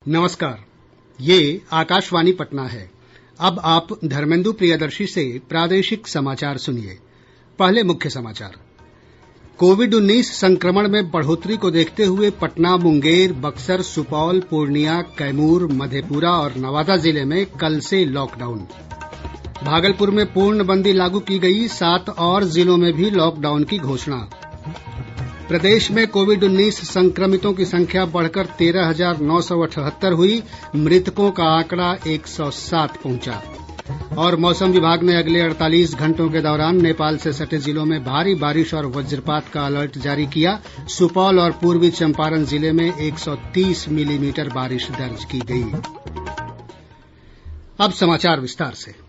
नमस्कार, ये आकाशवाणी पटना है। अब आप धर्मेंदु प्रियदर्शी से प्रादेशिक समाचार सुनिए। पहले मुख्य समाचार। कोविड-19 संक्रमण में बढ़ोतरी को देखते हुए पटना, मुंगेर, बक्सर, सुपौल, पूर्णिया, कैमूर, मधेपुरा और नवादा जिले में कल से लॉकडाउन। भागलपुर में पूर्णबंदी लागू की गई, 7 और जिलों में भी लॉकडाउन की घोषणा। प्रदेश में कोविड-19 संक्रमितों की संख्या बढ़कर 13,978 हुई, मृतकों का आंकड़ा 107 पहुंचा। और मौसम विभाग ने अगले 48 घंटों के दौरान नेपाल से सटे जिलों में भारी बारिश और वज्रपात का अलर्ट जारी किया। सुपौल और पूर्वी चंपारण जिले में 130 मिलीमीटर बारिश दर्ज की गई। अब समाचार विस्तार से।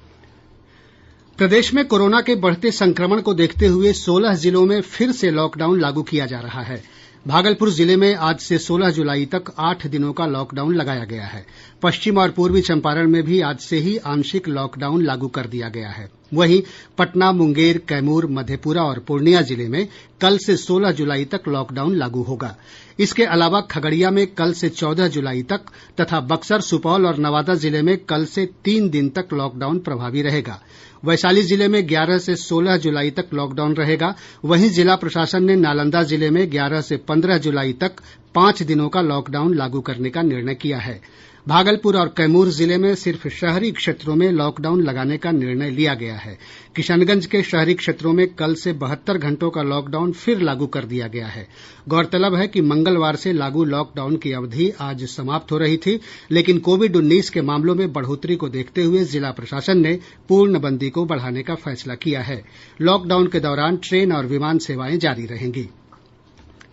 प्रदेश में कोरोना के बढ़ते संक्रमण को देखते हुए 16 जिलों में फिर से लॉकडाउन लागू किया जा रहा है। भागलपुर जिले में आज से 16 जुलाई तक 8 दिनों का लॉकडाउन लगाया गया है। पश्चिम और पूर्वी चंपारण में भी आज से ही आंशिक लॉकडाउन लागू कर दिया गया है। वहीं पटना, मुंगेर, कैमूर, मधेपुरा और पूर्णिया जिले में कल से 16 जुलाई तक लॉकडाउन लागू होगा। इसके अलावा खगड़िया में कल से 14 जुलाई तक तथा बक्सर, सुपौल और नवादा जिले में कल से 3 दिन तक लॉकडाउन प्रभावी रहेगा। वैशाली जिले में 11 से 16 जुलाई तक लॉकडाउन रहेगा। वहीं जिला प्रशासन ने नालंदा जिले में 11 से 15 जुलाई तक 5 दिनों का लॉकडाउन लागू करने का निर्णय किया है। भागलपुर और कैमूर जिले में सिर्फ शहरी क्षेत्रों में लॉकडाउन लगाने का निर्णय लिया गया है। किशनगंज के शहरी क्षेत्रों में कल से 72 घंटों का लॉकडाउन फिर लागू कर दिया गया है। गौरतलब है कि मंगलवार से लागू लॉकडाउन की अवधि आज समाप्त हो रही थी, लेकिन कोविड-19 के मामलों में बढ़ोतरी को देखते हुए जिला प्रशासन ने पूर्णबंदी को बढ़ाने का फैसला किया है। लॉकडाउन के दौरान ट्रेन और विमान सेवाएं जारी रहेंगी।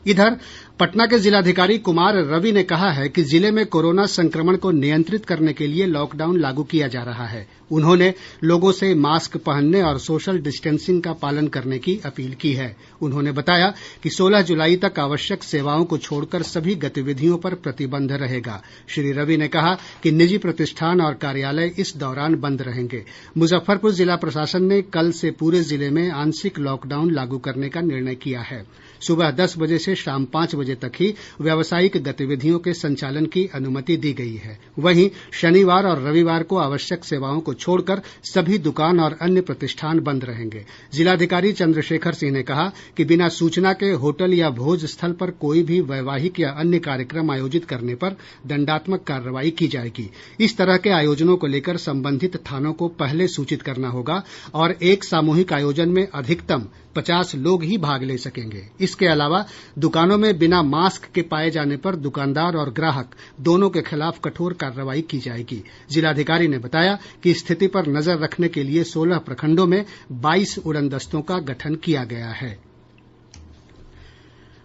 इधर पटना के जिलाधिकारी कुमार रवि ने कहा है कि जिले में कोरोना संक्रमण को नियंत्रित करने के लिए लॉकडाउन लागू किया जा रहा है। उन्होंने लोगों से मास्क पहनने और सोशल डिस्टेंसिंग का पालन करने की अपील की है। उन्होंने बताया कि 16 जुलाई तक आवश्यक सेवाओं को छोड़कर सभी गतिविधियों पर प्रतिबंध रहेगा। श्री रवि ने कहा कि निजी प्रतिष्ठान और कार्यालय इस दौरान बंद रहेंगे। मुजफ्फरपुर जिला प्रशासन ने कल से पूरे जिले में आंशिक लॉकडाउन लागू करने का निर्णय किया है। सुबह 10 बजे से शाम 5 बजे तक ही व्यावसायिक गतिविधियों के संचालन की अनुमति दी गई है। वहीं शनिवार और रविवार को आवश्यक सेवाओं को छोड़कर सभी दुकान और अन्य प्रतिष्ठान बंद रहेंगे। जिलाधिकारी चंद्रशेखर सिंह ने कहा कि बिना सूचना के होटल या भोज स्थल पर कोई भी वैवाहिक या अन्य कार्यक्रम आयोजित करने पर दंडात्मक कार्रवाई की जाएगी। इस तरह के आयोजनों को लेकर संबंधित थानों को पहले सूचित करना होगा और एक सामूहिक आयोजन में अधिकतम 50 लोग ही भाग ले सकेंगे। इसके अलावा दुकानों में बिना मास्क के पाए जाने पर दुकानदार और ग्राहक दोनों के खिलाफ कठोर कार्रवाई की जाएगी। जिलाधिकारी ने बताया कि स्थिति पर नजर रखने के लिए 16 प्रखंडों में 22 उड़नदस्तों का गठन किया गया है।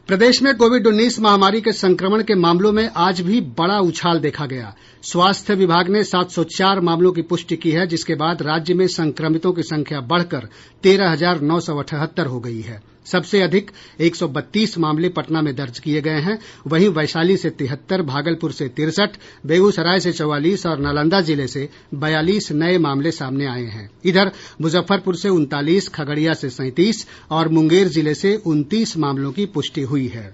प्रदेश में कोविड-19 महामारी के संक्रमण के मामलों में आज भी बड़ा उछाल देखा गया। स्वास्थ्य विभाग ने 704 मामलों की पुष्टि की है, जिसके बाद राज्य में संक्रमितों की संख्या बढ़कर 13,978 हो गई है। सबसे अधिक 132 मामले पटना में दर्ज किए गए हैं। वहीं वैशाली से 73, भागलपुर से 63, बेगूसराय से 44 और नालंदा जिले से 42 नए मामले सामने आए हैं। इधर मुजफ्फरपुर से 39, खगड़िया से 37 और मुंगेर जिले से 29 मामलों की पुष्टि हुई है।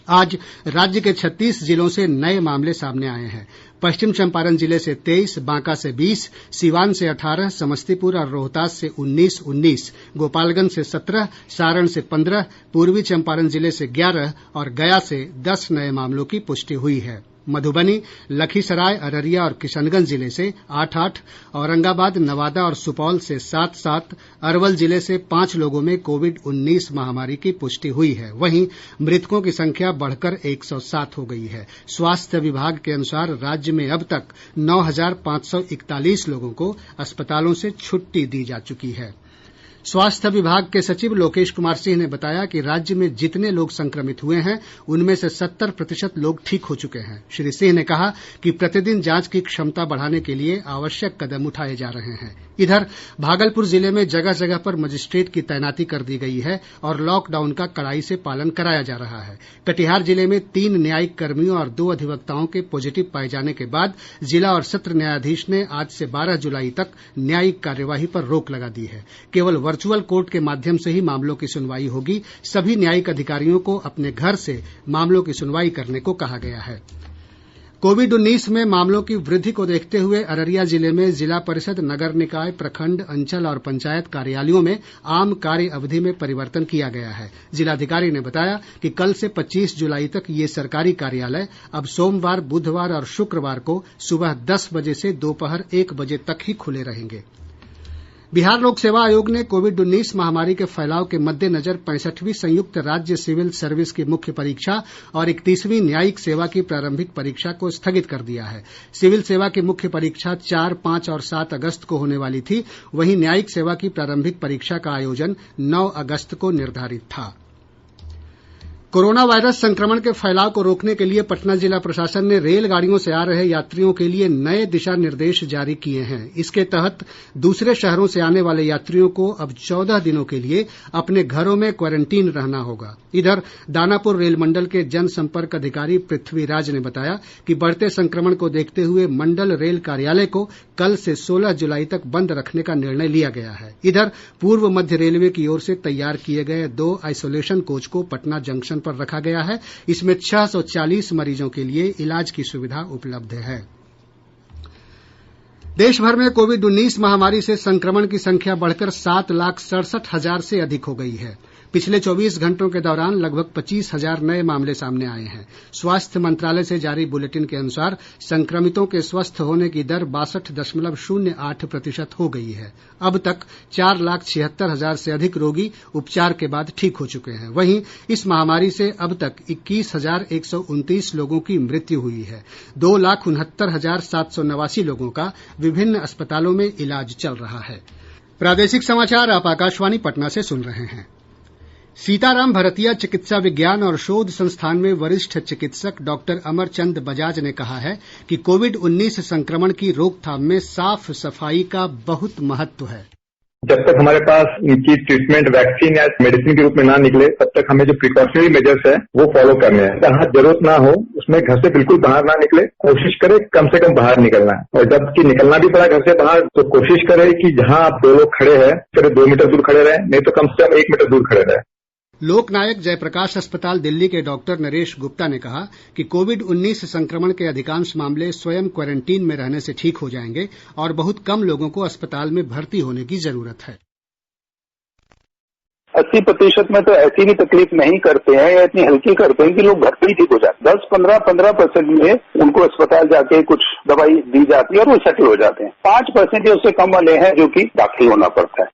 आज राज्य के 36 जिलों से नए मामले सामने आए हैं। पश्चिम चंपारण जिले से 23, बांका से 20, सिवान से 18, समस्तीपुर और रोहतास से 19, गोपालगंज से 17, सारण से 15, पूर्वी चंपारण जिले से 11 और गया से 10 नए मामलों की पुष्टि हुई है। मधुबनी, लखीसराय, अररिया और किशनगंज जिले से 8-8, औरंगाबाद, नवादा और सुपौल से 7-7, अरवल जिले से 5 लोगों में कोविड-19 महामारी की पुष्टि हुई है। वहीं मृतकों की संख्या बढ़कर 107 हो गई है। स्वास्थ्य विभाग के अनुसार राज्य में अब तक 9,541 लोगों को अस्पतालों से छुट्टी दी जा चुकी है। स्वास्थ्य विभाग के सचिव लोकेश कुमार सिंह ने बताया कि राज्य में जितने लोग संक्रमित हुए हैं उनमें से 70% लोग ठीक हो चुके हैं। श्री सिंह ने कहा कि प्रतिदिन जांच की क्षमता बढ़ाने के लिए आवश्यक कदम उठाए जा रहे हैं। इधर भागलपुर जिले में जगह जगह पर मजिस्ट्रेट की तैनाती कर दी गई है और लॉकडाउन का कड़ाई से पालन कराया जा रहा है। कटिहार जिले में 3 न्यायिक कर्मियों और 2 अधिवक्ताओं के पॉजिटिव पाए जाने के बाद जिला और सत्र न्यायाधीश ने आज से 12 जुलाई तक न्यायिक कार्यवाही पर रोक लगा दी है। केवल वर्चुअल कोर्ट के माध्यम से ही मामलों की सुनवाई होगी। सभी न्यायिक अधिकारियों को अपने घर से मामलों की सुनवाई करने को कहा गया है। कोविड-19 में मामलों की वृद्धि को देखते हुए अररिया जिले में जिला परिषद, नगर निकाय, प्रखंड, अंचल और पंचायत कार्यालयों में आम कार्य अवधि में परिवर्तन किया गया है। जिलाधिकारी ने बताया कि कल से 25 जुलाई तक ये सरकारी कार्यालय अब सोमवार, बुधवार और शुक्रवार को सुबह 10 बजे से दोपहर 1 बजे तक ही खुले रहेंगे। बिहार लोक सेवा आयोग ने कोविड-19 महामारी के फैलाव के मद्देनजर 65वीं संयुक्त राज्य सिविल सर्विस की मुख्य परीक्षा और 31वीं न्यायिक सेवा की प्रारंभिक परीक्षा को स्थगित कर दिया है। सिविल सेवा की मुख्य परीक्षा 4, 5 और 7 अगस्त को होने वाली थी। वहीं न्यायिक सेवा की प्रारंभिक परीक्षा का आयोजन 9 अगस्त को निर्धारित था। कोरोना वायरस संक्रमण के फैलाव को रोकने के लिए पटना जिला प्रशासन ने रेलगाड़ियों से आ रहे यात्रियों के लिए नए दिशा निर्देश जारी किए हैं। इसके तहत दूसरे शहरों से आने वाले यात्रियों को अब 14 दिनों के लिए अपने घरों में क्वारंटीन रहना होगा। इधर दानापुर रेल मंडल के जनसंपर्क अधिकारी पृथ्वीराज ने बताया कि बढ़ते संक्रमण को देखते हुए मंडल रेल कार्यालय को कल से 16 जुलाई तक बंद रखने का निर्णय लिया गया है। इधर पूर्व मध्य रेलवे की ओर से तैयार किए गए 2 आइसोलेशन कोच को पटना जंक्शन पर रखा गया है। इसमें 640 मरीजों के लिए इलाज की सुविधा उपलब्ध है। देश भर में कोविड-19 महामारी से संक्रमण की संख्या बढ़कर 7,67,000 से अधिक हो गई है। पिछले 24 घंटों के दौरान लगभग 25,000 नए मामले सामने आए हैं। स्वास्थ्य मंत्रालय से जारी बुलेटिन के अनुसार संक्रमितों के स्वस्थ होने की दर 62.08% हो गई है। अब तक 4,76,000 से अधिक रोगी उपचार के बाद ठीक हो चुके हैं। वहीं इस महामारी से अब तक 21,129 लोगों की मृत्यु हुई है। 2,69,789 लोगों का विभिन्न अस्पतालों में इलाज चल रहा है। प्रादेशिक समाचार आप आकाशवाणी पटना से सुन रहे हैं। सीताराम भरतिया चिकित्सा विज्ञान और शोध संस्थान में वरिष्ठ चिकित्सक डॉक्टर अमरचंद बजाज ने कहा है कि कोविड-19 संक्रमण की रोकथाम में साफ सफाई का बहुत महत्व है। जब तक हमारे पास इनकी ट्रीटमेंट वैक्सीन या मेडिसिन के रूप में ना निकले, तब तक हमें जो प्रिकॉशनरी मेजर्स है वो फॉलो करने हैं। जहां जरूरत ना हो उसमें घर से बिल्कुल बाहर ना निकले, कोशिश करें कम से कम बाहर निकलना है। और जबकि निकलना भी पड़ा घर से बाहर तो कोशिश करें कि जहां आप 2 लोग खड़े हैं फिर 2 मीटर दूर खड़े रहें, नहीं तो कम से कम 1 मीटर दूर खड़े रहें। लोकनायक जयप्रकाश अस्पताल दिल्ली के डॉक्टर नरेश गुप्ता ने कहा कि कोविड-19 संक्रमण के अधिकांश मामले स्वयं क्वारंटीन में रहने से ठीक हो जाएंगे और बहुत कम लोगों को अस्पताल में भर्ती होने की जरूरत है। 80% में तो ऐसी भी तकलीफ नहीं करते हैं या इतनी हल्की करते हैं कि लोग घर पे ही ठीक हो जाते हैं। 10-15% में उनको अस्पताल जाके कुछ दवाई दी जाती है और वो सेटल हो जाते हैं। 5% या उससे कम वाले हैं जो कि दाखिल होना पड़ता है।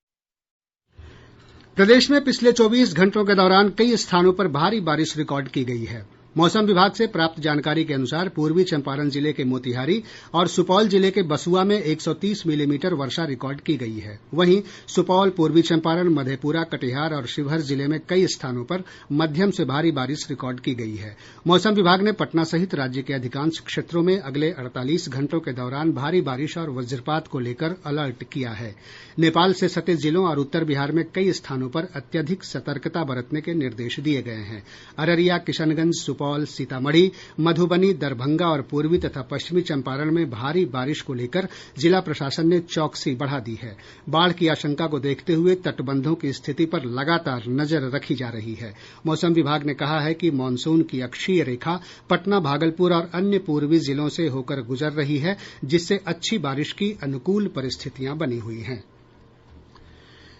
प्रदेश में पिछले 24 घंटों के दौरान कई स्थानों पर भारी बारिश रिकॉर्ड की गई है। मौसम विभाग से प्राप्त जानकारी के अनुसार पूर्वी चंपारण जिले के मोतिहारी और सुपौल जिले के बसुआ में 130 मिलीमीटर वर्षा रिकॉर्ड की गई है। वहीं सुपौल, पूर्वी चंपारण, मधेपुरा, कटिहार और शिवहर जिले में कई स्थानों पर मध्यम से भारी बारिश रिकॉर्ड की गई है। मौसम विभाग ने पटना सहित राज्य के अधिकांश क्षेत्रों में अगले 48 घंटों के दौरान भारी बारिश और वज्रपात को लेकर अलर्ट किया है। नेपाल से सटे जिलों और उत्तर बिहार में कई स्थानों पर अत्यधिक सतर्कता बरतने के निर्देश दिए गए हैं। अररिया, किशनगंज, सुपौल, सीतामढ़ी, मधुबनी, दरभंगा और पूर्वी तथा पश्चिमी चंपारण में भारी बारिश को लेकर जिला प्रशासन ने चौकसी बढ़ा दी है। बाढ़ की आशंका को देखते हुए तटबंधों की स्थिति पर लगातार नजर रखी जा रही है। मौसम विभाग ने कहा है कि मानसून की अक्षीय रेखा पटना, भागलपुर और अन्य पूर्वी जिलों से होकर गुजर रही है, जिससे अच्छी बारिश की अनुकूल परिस्थितियां बनी हुई हैं।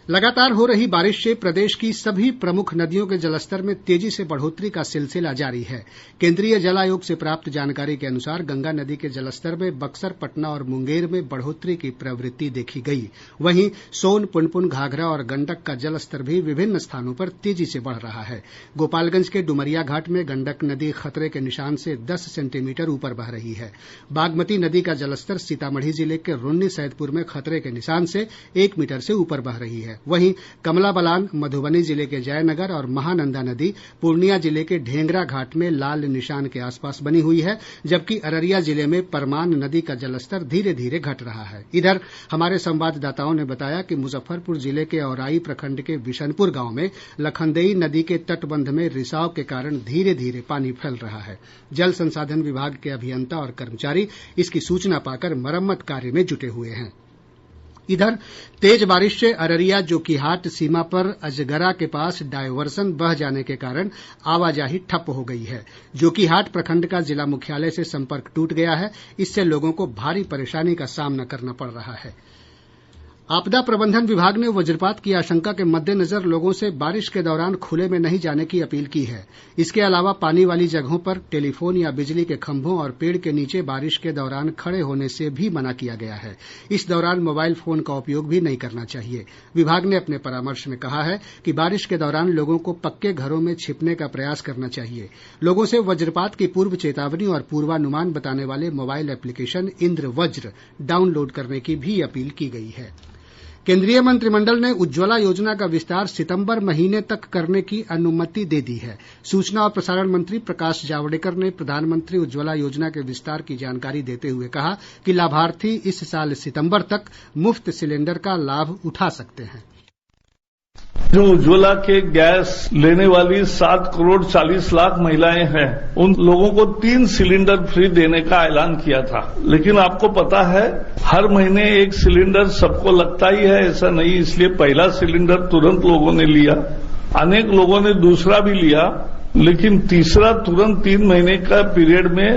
लगातार हो रही बारिश से प्रदेश की सभी प्रमुख नदियों के जलस्तर में तेजी से बढ़ोतरी का सिलसिला जारी है। केंद्रीय जल आयोग से प्राप्त जानकारी के अनुसार गंगा नदी के जलस्तर में बक्सर, पटना और मुंगेर में बढ़ोतरी की प्रवृत्ति देखी गई। वहीं सोन, पुनपुन, घाघरा और गंडक का जलस्तर भी विभिन्न स्थानों पर तेजी से बढ़ रहा है। गोपालगंज के डुमरिया घाट में गंडक नदी खतरे के निशान से 10 सेंटीमीटर ऊपर बह रही है। बागमती नदी का जलस्तर सीतामढ़ी जिले के रुन्नी सैदपुर में खतरे के निशान से 1 मीटर से ऊपर बह रही है। वहीं कमला बलान मधुबनी जिले के जयनगर और महानंदा नदी पूर्णिया जिले के ढेंगरा घाट में लाल निशान के आसपास बनी हुई है, जबकि अररिया जिले में परमान नदी का जलस्तर धीरे धीरे घट रहा है। इधर हमारे संवाददाताओं ने बताया कि मुजफ्फरपुर जिले के औराई प्रखंड के विशनपुर गांव में लखनदेई नदी के तटबंध में रिसाव के कारण धीरे धीरे पानी फैल रहा है। जल संसाधन विभाग के अभियंता और कर्मचारी इसकी सूचना पाकर मरम्मत कार्य में जुटे हुए हैं। इधर तेज बारिश से अररिया जोकीहाट सीमा पर अजगरा के पास डायवर्सन बह जाने के कारण आवाजाही ठप हो गई है। जोकीहाट प्रखंड का जिला मुख्यालय से संपर्क टूट गया है। इससे लोगों को भारी परेशानी का सामना करना पड़ रहा है। आपदा प्रबंधन विभाग ने वज्रपात की आशंका के मद्देनजर लोगों से बारिश के दौरान खुले में नहीं जाने की अपील की है। इसके अलावा पानी वाली जगहों पर टेलीफोन या बिजली के खंभों और पेड़ के नीचे बारिश के दौरान खड़े होने से भी मना किया गया है। इस दौरान मोबाइल फोन का उपयोग भी नहीं करना चाहिए। विभाग ने अपने परामर्श में कहा है कि बारिश के दौरान लोगों को पक्के घरों में छिपने का प्रयास करना चाहिए। लोगों से वज्रपात की पूर्व चेतावनी और पूर्वानुमान बताने वाले मोबाइल एप्लीकेशन इंद्रवज्र डाउनलोड करने की भी अपील की गई है। केंद्रीय मंत्रिमंडल ने उज्ज्वला योजना का विस्तार सितंबर महीने तक करने की अनुमति दे दी है। सूचना और प्रसारण मंत्री प्रकाश जावड़ेकर ने प्रधानमंत्री उज्ज्वला योजना के विस्तार की जानकारी देते हुए कहा कि लाभार्थी इस साल सितंबर तक मुफ्त सिलेंडर का लाभ उठा सकते हैं। जो उज्ज्वला के गैस लेने वाली 7 करोड़ 40 लाख महिलाएं हैं, उन लोगों को 3 सिलेंडर फ्री देने का ऐलान किया था। लेकिन आपको पता है, हर महीने एक सिलेंडर सबको लगता ही है, ऐसा नहीं। इसलिए पहला सिलेंडर तुरंत लोगों ने लिया, अनेक लोगों ने दूसरा भी लिया, लेकिन तीसरा तुरंत 3 महीने का पीरियड में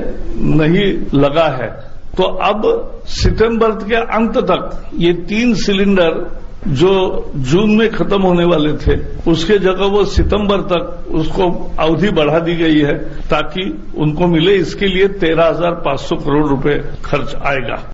नहीं लगा है। तो अब सितंबर के अंत तक ये 3 सिलेंडर जो जून में खत्म होने वाले थे, उसके जगह वो सितंबर तक उसको अवधि बढ़ा दी गई है ताकि उनको मिले। इसके लिए 13,500 करोड़ रुपए खर्च आएगा।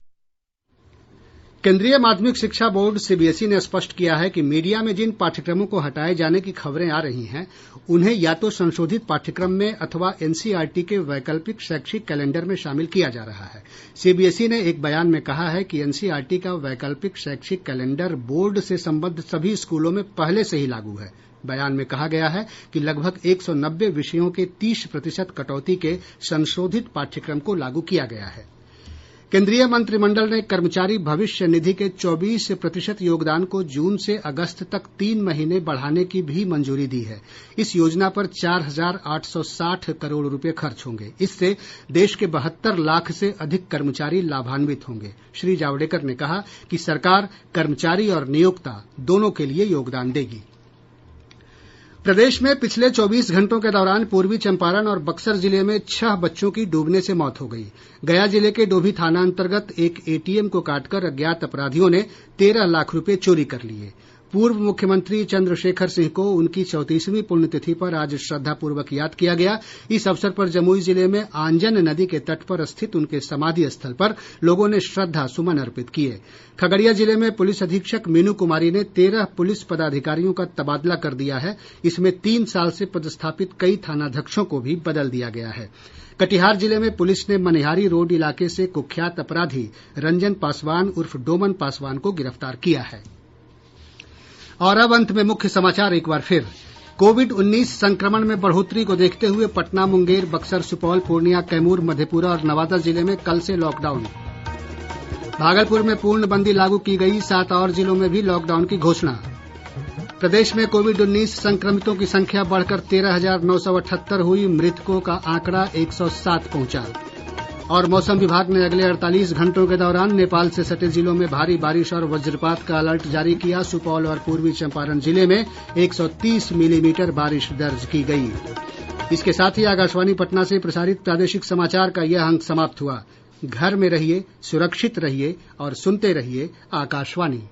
केंद्रीय माध्यमिक शिक्षा बोर्ड सीबीएसई ने स्पष्ट किया है कि मीडिया में जिन पाठ्यक्रमों को हटाए जाने की खबरें आ रही हैं, उन्हें या तो संशोधित पाठ्यक्रम में अथवा एनसीईआरटी के वैकल्पिक शैक्षिक कैलेंडर में शामिल किया जा रहा है। सीबीएसई ने एक बयान में कहा है कि एनसीईआरटी का वैकल्पिक शैक्षिक कैलेंडर बोर्ड से संबद्ध सभी स्कूलों में पहले से ही लागू है। बयान में कहा गया है कि लगभग 190 विषयों के 30% कटौती के संशोधित पाठ्यक्रम को लागू किया गया है। केंद्रीय मंत्रिमंडल ने कर्मचारी भविष्य निधि के 24% योगदान को जून से अगस्त तक 3 महीने बढ़ाने की भी मंजूरी दी है। इस योजना पर 4,860 करोड़ रुपए खर्च होंगे। इससे देश के 72 लाख से अधिक कर्मचारी लाभान्वित होंगे। श्री जावड़ेकर ने कहा कि सरकार कर्मचारी और नियोक्ता दोनों के लिए योगदान देगी। प्रदेश में पिछले 24 घंटों के दौरान पूर्वी चंपारण और बक्सर जिले में 6 बच्चों की डूबने से मौत हो गई। गया जिले के डोभी थाना अंतर्गत एक एटीएम को काटकर अज्ञात अपराधियों ने 13 लाख रुपए चोरी कर लिए। पूर्व मुख्यमंत्री चंद्रशेखर सिंह को उनकी 34वीं पुण्यतिथि पर आज श्रद्धापूर्वक याद किया गया। इस अवसर पर जमुई जिले में आंजन नदी के तट पर स्थित उनके समाधि स्थल पर लोगों ने श्रद्धा सुमन अर्पित किए। खगड़िया जिले में पुलिस अधीक्षक मीनू कुमारी ने 13 पुलिस पदाधिकारियों का तबादला कर दिया है। इसमें 3 साल से पदस्थापित कई थानाध्यक्षों को भी बदल दिया गया है। कटिहार जिले में पुलिस ने मनिहारी रोड इलाके से कुख्यात अपराधी रंजन पासवान उर्फ डोमन पासवान को गिरफ्तार किया है। और अब अंत में मुख्य समाचार एक बार फिर। कोविड-19 संक्रमण में बढ़ोतरी को देखते हुए पटना, मुंगेर, बक्सर, सुपौल, पूर्णिया, कैमूर, मधेपुरा और नवादा जिले में कल से लॉकडाउन। भागलपुर में पूर्णबंदी लागू की गई, 7 और जिलों में भी लॉकडाउन की घोषणा। प्रदेश में कोविड-19 संक्रमितों की संख्या बढ़कर 13,978 हुई, मृतकों का आंकड़ा 107 पहुंचा। और मौसम विभाग ने अगले 48 घंटों के दौरान नेपाल से सटे जिलों में भारी बारिश और वज्रपात का अलर्ट जारी किया। सुपौल और पूर्वी चंपारण जिले में 130 मिलीमीटर बारिश दर्ज की गई। इसके साथ ही आकाशवाणी पटना से प्रसारित प्रादेशिक समाचार का यह अंक समाप्त हुआ। घर में रहिए, सुरक्षित रहिए और सुनते रहिए आकाशवाणी।